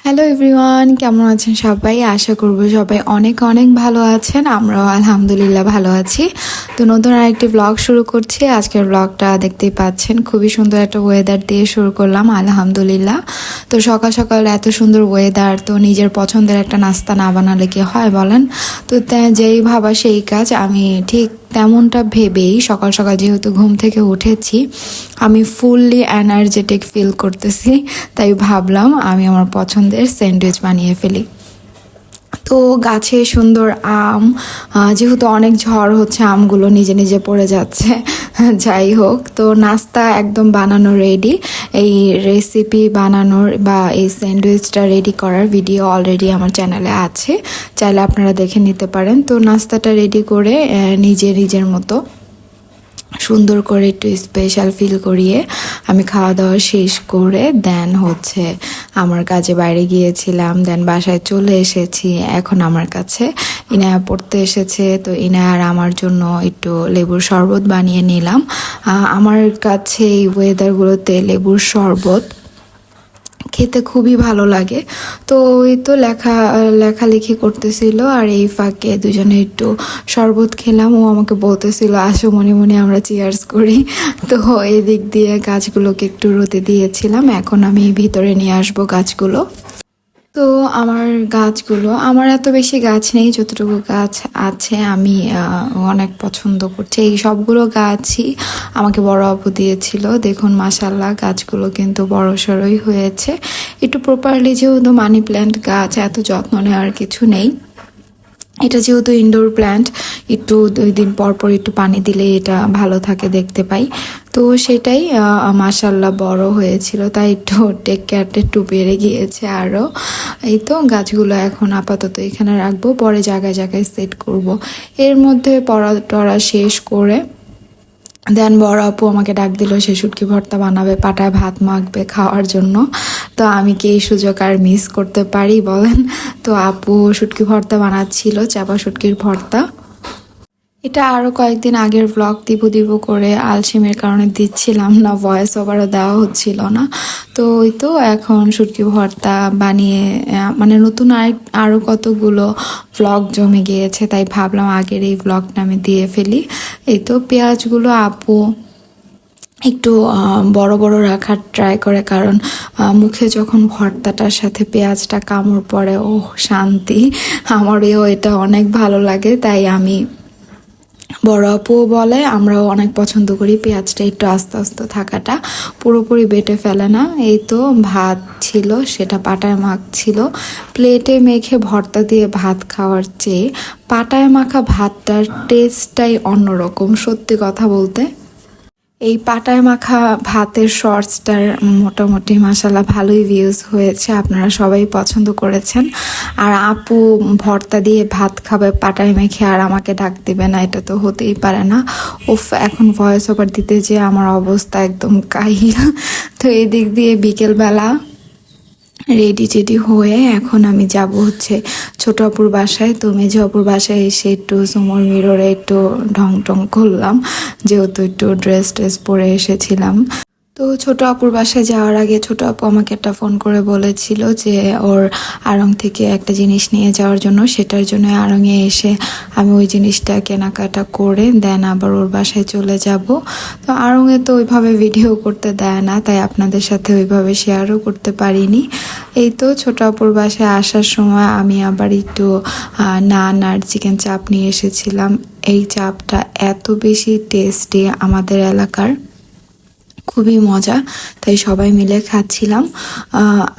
Hello everyone, কেমন আছেন সবাই? আশা করব সবাই অনেক অনেক ভালো আছেন। আমরাও আলহামদুলিল্লাহ ভালো আছি। তো নতুন আরেকটি ব্লগ শুরু করছি। আজকের ব্লগটা দেখতেই পাচ্ছেন, খুবই সুন্দর একটা ওয়েদার দিয়ে শুরু করলাম আলহামদুলিল্লাহ। তো সকাল সকাল এত সুন্দর ওয়েদার, তো নিজের পছন্দের একটা নাস্তা না বানালে কি হয় বলেন? তো যেই ভাবা সেই কাজ। আমি ঠিক তেমনটা ভেবেই সকাল সকাল যেহেতু ঘুম থেকে উঠেছি, আমি ফুললি এনার্জেটিক ফিল করতেছি, তাই ভাবলাম আমি আমার পছন্দের স্যান্ডউইচ বানিয়ে ফেলি। তো গাছে সুন্দর আম, যেহেতু অনেক ঝড় হচ্ছে, আমগুলো নিজে নিজে পড়ে যাচ্ছে। যাই হোক, তো নাস্তা একদম বানানো রেডি। এই রেসিপি বানানোর বা এই স্যান্ডউইচটা রেডি করার ভিডিও অলরেডি আমার চ্যানেলে আছে, চাইলে আপনারা দেখে নিতে পারেন। তো নাস্তাটা রেডি করে নিজের মতো সুন্দর করে একটু স্পেশাল ফিল করিয়ে আমি খাওয়া দাওয়া শেষ করে দেন আমার কাজে বাইরে গিয়েছিলাম। দেন বাসায় চলে এসেছি। এখন আমার কাছে ইনায়া পড়তে এসেছে, তো ইনায়ার আমার জন্য একটু লেবুর শরবত বানিয়ে নিলাম। আমার কাছে এই ওয়েদারগুলোতে লেবুর শরবত খেতে খুবই ভালো লাগে। তো ওই তো লেখালেখি করতেছিল, আর এই ফাঁকে দুজনে একটু শরবত খেলাম। ও আমাকে বলতেছিল আসো মনে মনে আমরা চিয়ার্স করি। তো এদিক দিয়ে গাছগুলোকে একটু রোদে দিয়েছিলাম। এখন আমি ভিতরে নিয়ে আসবো গাছগুলো। তো আমার এত বেশি গাছ নেই, যতটুকু গাছ আছে আমি অনেক পছন্দ করছি। এই সবগুলো গাছই আমাকে বড় আপু দিয়েছিল। দেখুন মাশাল্লাহ, গাছগুলো কিন্তু বড় সড়ই হয়েছে। একটু প্রপারলি, যেহেতু মানি প্ল্যান্ট গাছ, এত যত্ন নেওয়ার কিছু নেই। এটা যেহেতু ইনডোর প্ল্যান্ট, একটু 2 দিন পর পর একটু পানি দিলে এটা ভালো থাকে, দেখতে পাই। তো সেটাই মাশাল্লাহ বড় হয়েছিল, তাই একটু টেক কেয়ারটা একটু বেড়ে গিয়েছে আরও। এই তো গাছগুলো এখন আপাতত এখানে রাখবো, পরে জায়গায় জায়গায় সেট করব। এর মধ্যে পড়া টড়া শেষ করে দেন বড় আপু আমাকে ডাক দিল, সে শুটকি ভর্তা বানাবে, পাটায় ভাত মাখবে খাওয়ার জন্য। তো আমি কি এই সুযোগ আর মিস করতে পারি বলেন? তো আপু শুটকি ভর্তা বানাচ্ছিল, চাপা শুটকির ভর্তা। এটা আরও কয়েকদিন আগের ব্লগ দিব করে আলসেমির কারণে দিচ্ছিলাম না, ভয়েস ওভারও দেওয়া হচ্ছিল না। তো ওই তো এখন শুটকি ভর্তা বানিয়ে মানে নতুন আরও কতগুলো ব্লগ জমে গিয়েছে, তাই ভাবলাম আগের এই ব্লগটা আমি দিয়ে ফেলি। এই তো পেঁয়াজগুলো আপু একটু বড় বড় রাখার ট্রাই করে, কারণ মুখে যখন ভর্তাটার সাথে পেঁয়াজটা কামড় পড়ে, ও শান্তি। আমারও এটা অনেক ভালো লাগে, তাই আমি বড় আপুও বলে, আমরাও অনেক পছন্দ করি পেঁয়াজটা একটু আস্তে আস্তে থাকাটা, পুরোপুরি বেটে ফেলে না। এই তো ভাত ছিল, সেটা পাটায় মাখছিল। প্লেটে মেখে ভর্তা দিয়ে ভাত খাওয়ার চেয়ে পাটায় মাখা ভাতটার টেস্টটাই অন্যরকম, সত্যি কথা বলতে। এই পাটায় মাখা ভাতের শর্টসটার মোটামুটি মাসাল্লাহ ভালোই ভিউজ হয়েছে, আপনারা সবাই পছন্দ করেছেন। আর আপু ভর্তা দিয়ে ভাত খাবে পাটায় মেখে, আর আমাকে ডাক দিবে না, এটা তো হতেই পারে না। উফ, এখন ভয়েস ওভার দিতে যে আমার অবস্থা একদম কাহিল। তো এদিক দিয়ে বিকেলবেলা রেডি হয়ে এখন আমি যাব ছোট আপুর বাসায়। তো মেজো আপুর বাসায় এসে একটু সুমোর মিররে একটু ঢং টং করলাম, যেহেতু একটু ড্রেস পরে এসেছিলাম। তো ছোট আপুর বাসায় যাওয়ার আগে ছোট আপু আমাকে একটা ফোন করে বলেছিল যে ওর আড়ং থেকে একটা জিনিস নিয়ে যাওয়ার জন্য, সেটার জন্য আড়ংয়ে এসে আমি ওই জিনিসটা কেনাকাটা করে দেন আবার ওর বাসায় চলে যাব। তো আড়ংয়ে তো ওইভাবে ভিডিও করতে দেয় না, তাই আপনাদের সাথে ওইভাবে শেয়ারও করতে পারিনি। এই তো ছোট আপুর বাসায় আসার সময় আমি আবার একটু নান আর চিকেন চাপ নিয়ে এসেছিলাম। এই চাপটা এত বেশি টেস্টি, আমাদের এলাকার খুবই মজা, তাই সবাই মিলে খাচ্ছিলাম।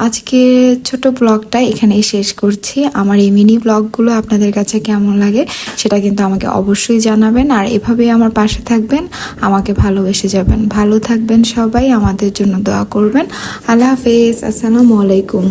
আজকে ছোট ব্লগটা এখানেই শেষ করছি। আমার এই মিনি ব্লগগুলো আপনাদের কাছে কেমন লাগে সেটা কিন্তু আমাকে অবশ্যই জানাবেন, আর এভাবেই আমার পাশে থাকবেন, আমাকে ভালোবেসে যাবেন। ভালো থাকবেন সবাই, আমাদের জন্য দোয়া করবেন। আল্লাহ হাফেজ, আসসালামু আলাইকুম।